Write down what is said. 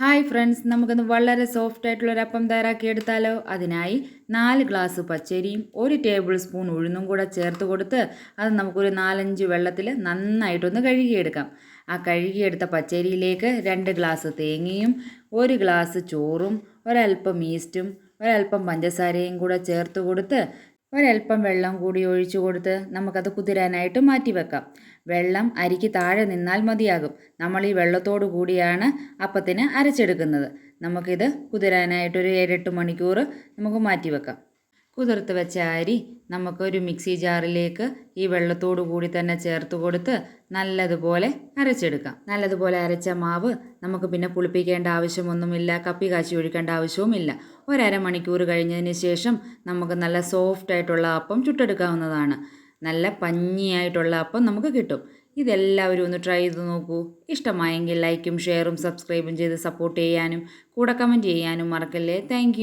Hi friends, നമുക്കൊന്ന് വളരെ soft ആയിട്ടുള്ളൊരു അപ്പം തയ്യാറാക്കിയെടുത്താലോ. അതിനായി 4 ഗ്ലാസ് പച്ചരിയും 1 ടേബിൾ സ്പൂൺ ഉഴുന്നും കൂടെ ചേർത്ത് കൊടുത്ത് അത് നമുക്കൊരു 4-5 വെള്ളത്തിൽ നന്നായിട്ടൊന്ന് കഴുകിയെടുക്കാം. ആ കഴുകിയെടുത്ത പച്ചരിയിലേക്ക് 2 ഗ്ലാസ് തേങ്ങയും 1 ഗ്ലാസ് ചോറും ഒരൽപ്പം ഈസ്റ്റും ഒരൽപ്പം പഞ്ചസാരയും കൂടെ ചേർത്ത് കൊടുത്ത് ഒരൽപ്പം വെള്ളം കൂടി ഒഴിച്ചു കൊടുത്ത് നമുക്കത് കുതിരാനായിട്ട് മാറ്റി വെക്കാം. വെള്ളം അരിക്ക് താഴെ നിന്നാൽ മതിയാകും. നമ്മൾ ഈ വെള്ളത്തോടു കൂടിയാണ് അപ്പത്തിന് അരച്ചെടുക്കുന്നത്. നമുക്കിത് കുതിരാനായിട്ടൊരു 7-8 മണിക്കൂർ നമുക്ക് മാറ്റി വെക്കാം. കുതിർത്ത് വെച്ച അരി നമുക്കൊരു മിക്സി ജാറിലേക്ക് ഈ വെള്ളത്തോടു കൂടി തന്നെ ചേർത്ത് കൊടുത്ത് നല്ലതുപോലെ അരച്ചെടുക്കാം. നല്ലതുപോലെ അരച്ച മാവ് നമുക്ക് പിന്നെ പുളിപ്പിക്കേണ്ട ആവശ്യമൊന്നുമില്ല, കപ്പി കാച്ചി ഒഴിക്കേണ്ട ആവശ്യവുമില്ല. ഒരമണിക്കൂർ കഴിഞ്ഞതിന് ശേഷം നമുക്ക് നല്ല സോഫ്റ്റ് ആയിട്ടുള്ള അപ്പം ചുട്ടെടുക്കാവുന്നതാണ്. നല്ല പഞ്ഞിയായിട്ടുള്ള അപ്പം നമുക്ക് കിട്ടും. ഇതെല്ലാവരും ഒന്ന് ട്രൈ ചെയ്ത് നോക്കൂ. ഇഷ്ടമായെങ്കിൽ ലൈക്കും ഷെയറും സബ്സ്ക്രൈബും ചെയ്ത് സപ്പോർട്ട് ചെയ്യാനും കൂടെ കമൻറ്റ് ചെയ്യാനും മറക്കല്ലേ. താങ്ക്